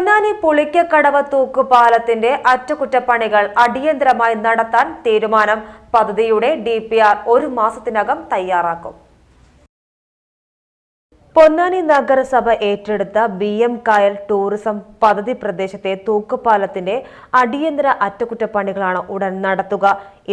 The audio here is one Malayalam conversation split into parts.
പൊന്നാനി പുളിക്കക്കടവ് തൂക്കുപാലത്തിന്റെ അറ്റകുറ്റപ്പണികൾ അടിയന്തരമായി നടത്താൻ തീരുമാനം. പദ്ധതിയുടെ DPR 1 മാസത്തിനകം തയ്യാറാക്കും. പൊന്നാനി നഗരസഭ ഏറ്റെടുത്ത BM കായൽ ടൂറിസം പദ്ധതി പ്രദേശത്തെ തൂക്കുപാലത്തിന്റെ അടിയന്തര അറ്റകുറ്റപ്പണികളാണ് ഉടൻ നടത്തുക.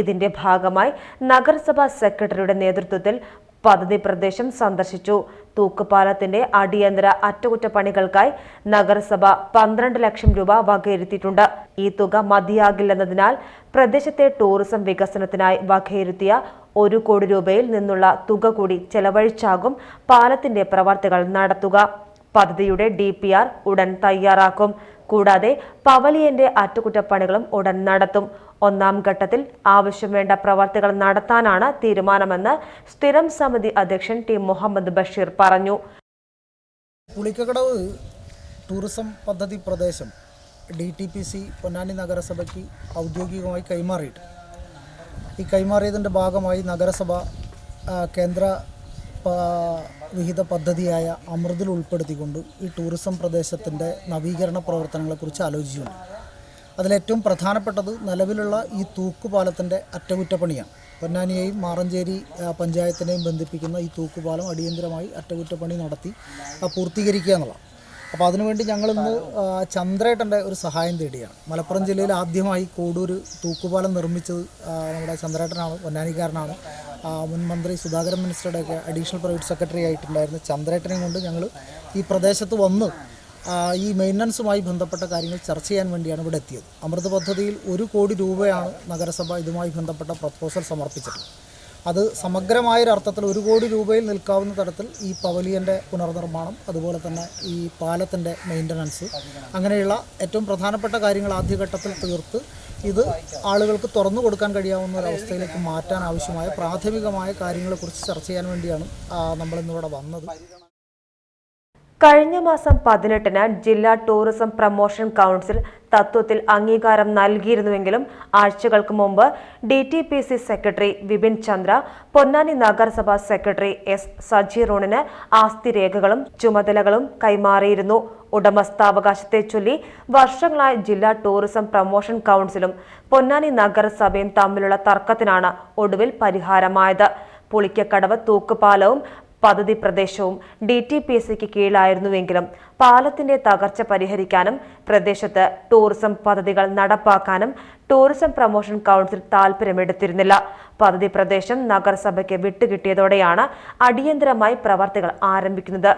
ഇതിന്റെ ഭാഗമായി നഗരസഭാ സെക്രട്ടറിയുടെ നേതൃത്വത്തിൽ പദ്ധതി പ്രദേശം സന്ദർശിച്ചു. തൂക്കുപാലത്തിന്റെ അടിയന്തര അറ്റകുറ്റപ്പണികൾക്കായി നഗരസഭ 12 ലക്ഷം രൂപ വകയിരുത്തിയിട്ടുണ്ട്. ഈ തുക മതിയാകില്ലെന്നതിനാൽ പ്രദേശത്തെ ടൂറിസം വികസനത്തിനായി വകയിരുത്തിയ 1 കോടി രൂപയിൽ നിന്നുള്ള തുക കൂടി ചെലവഴിച്ചാകും പാലത്തിന്റെ പ്രവർത്തികൾ നടത്തുക. പദ്ധതിയുടെ DPR ഉടൻ തയ്യാറാക്കും. കൂടാതെ പവലിയന്റെ അറ്റകുറ്റപ്പണികളും ഉടൻ നടത്തും. 1ാം ഘട്ടത്തിൽ ആവശ്യം വേണ്ട പ്രവർത്തികൾ നടത്താനാണ് തീരുമാനമെന്ന് സ്ഥിരം സമിതി അധ്യക്ഷൻ T മുഹമ്മദ് ബഷീർ പറഞ്ഞു. പുളിക്കക്കടവ് ടൂറിസം പദ്ധതി പ്രദേശം DTPC പൊന്നാനി നഗരസഭയ്ക്ക് ഔദ്യോഗികമായി കൈമാറിയിട്ട് ഈ കൈമാറിയതിൻ്റെ ഭാഗമായി നഗരസഭ കേന്ദ്ര വിഹിത പദ്ധതിയായ അമൃതിൽ ഉൾപ്പെടുത്തിക്കൊണ്ട് ഈ ടൂറിസം പ്രദേശത്തിൻ്റെ നവീകരണ പ്രവർത്തനങ്ങളെക്കുറിച്ച് ആലോചിച്ചിട്ടുണ്ട്. അതിലേറ്റവും പ്രധാനപ്പെട്ടത് നിലവിലുള്ള ഈ തൂക്കുപാലത്തിൻ്റെ അറ്റകുറ്റപ്പണിയാണ്. പൊന്നാനിയെയും മാറഞ്ചേരി പഞ്ചായത്തിനെയും ബന്ധിപ്പിക്കുന്ന ഈ തൂക്കുപാലം അടിയന്തരമായി അറ്റകുറ്റപ്പണി നടത്തി പൂർത്തീകരിക്കുക എന്നുള്ളതാണ്. അപ്പോൾ അതിനുവേണ്ടി ഞങ്ങളിന്ന് ചന്ദ്രേട്ടൻ്റെ ഒരു സഹായം തേടിയാണ്. മലപ്പുറം ജില്ലയിൽ ആദ്യമായി കോഡൂർ തൂക്കുപാലം നിർമ്മിച്ചത് നമ്മുടെ ചന്ദ്രേട്ടനാണ്, പൊന്നാനിക്കാരനാണ്. മുൻ മന്ത്രി സുധാകരൻ മിനിസ്റ്ററുടെയൊക്കെ അഡീഷണൽ പ്രൈവറ്റ് സെക്രട്ടറി ആയിട്ടുണ്ടായിരുന്ന ചന്ദ്രേട്ടനെയും കൊണ്ട് ഞങ്ങൾ ഈ പ്രദേശത്ത് വന്ന് ഈ മെയിൻ്റനൻസുമായി ബന്ധപ്പെട്ട കാര്യങ്ങൾ ചർച്ച ചെയ്യാൻ വേണ്ടിയാണ് ഇവിടെ എത്തിയത്. അമൃത് പദ്ധതിയിൽ 1 കോടി രൂപയാണ് നഗരസഭ ഇതുമായി ബന്ധപ്പെട്ട പ്രപ്പോസൽ സമർപ്പിച്ചിട്ടുള്ളത്. അത് സമഗ്രമായൊരർത്ഥത്തിൽ 1 കോടി രൂപയിൽ നിൽക്കാവുന്ന തരത്തിൽ ഈ പവലിയൻ്റെ പുനർനിർമ്മാണം, അതുപോലെ തന്നെ ഈ പാലത്തിൻ്റെ മെയിൻ്റനൻസ്, അങ്ങനെയുള്ള ഏറ്റവും പ്രധാനപ്പെട്ട കാര്യങ്ങൾ ആദ്യഘട്ടത്തിൽ തീർത്ത് ഇത് ആളുകൾക്ക് തുറന്നു കൊടുക്കാൻ കഴിയാവുന്ന ഒരവസ്ഥയിലേക്ക് മാറ്റാൻ ആവശ്യമായ പ്രാഥമികമായ കാര്യങ്ങളെക്കുറിച്ച് ചർച്ച ചെയ്യാൻ വേണ്ടിയാണ് നമ്മളിന്നിവിടെ വന്നത്. കഴിഞ്ഞ മാസം 18-ന് ജില്ലാ ടൂറിസം പ്രൊമോഷൻ കൗൺസിൽ തത്വത്തിൽ അംഗീകാരം നൽകിയിരുന്നുവെങ്കിലും ആഴ്ചകൾക്ക് മുമ്പ് DTPC സെക്രട്ടറി വിപിൻ ചന്ദ്ര പൊന്നാനി നഗരസഭാ സെക്രട്ടറി S സജീറോണിന് ആസ്തി രേഖകളും ചുമതലകളും കൈമാറിയിരുന്നു. ഉടമസ്ഥാവകാശത്തെ ചൊല്ലി വർഷങ്ങളായി ജില്ലാ ടൂറിസം പ്രൊമോഷൻ കൗൺസിലും പൊന്നാനി നഗരസഭയും തമ്മിലുള്ള തർക്കത്തിനാണ് ഒടുവിൽ പരിഹാരമായത്. പുളിക്കക്കടവ് തൂക്കുപാലവും പദ്ധതി പ്രദേശവും DTPCക്ക് കീഴിലായിരുന്നുവെങ്കിലും പാലത്തിന്റെ തകർച്ച പരിഹരിക്കാനും പ്രദേശത്ത് ടൂറിസം പദ്ധതികൾ നടപ്പാക്കാനും ടൂറിസം പ്രൊമോഷൻ കൗൺസിൽ താൽപര്യമെടുത്തിരുന്നില്ല. പദ്ധതി പ്രദേശം നഗരസഭയ്ക്ക് വിട്ടുകിട്ടിയതോടെയാണ് അടിയന്തരമായി പ്രവർത്തികൾ ആരംഭിക്കുന്നത്.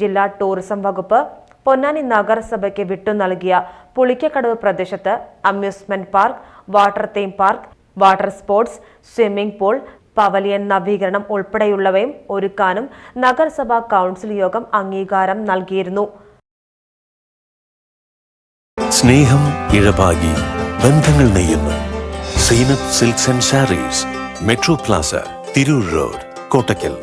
ജില്ലാ ടൂറിസം വകുപ്പ് പൊന്നാനി നഗരസഭയ്ക്ക് വിട്ടു നൽകിയ പുളിക്കക്കടവ് പ്രദേശത്ത് amusement park, water theme park, water sports, swimming pool, pavilion നവീകരണം ഉൾപ്പെടെയുള്ളവയും ഒരുക്കാനും നഗരസഭാ കൗൺസിൽ യോഗം അംഗീകാരം നൽകിയിരുന്നു. സ്നേഹം ഇഴപാകി ബന്ധങ്ങൾ നെയ്യുന്നു. Seenath silks and sarees, metro plaza, Tirur road, Kottakkal.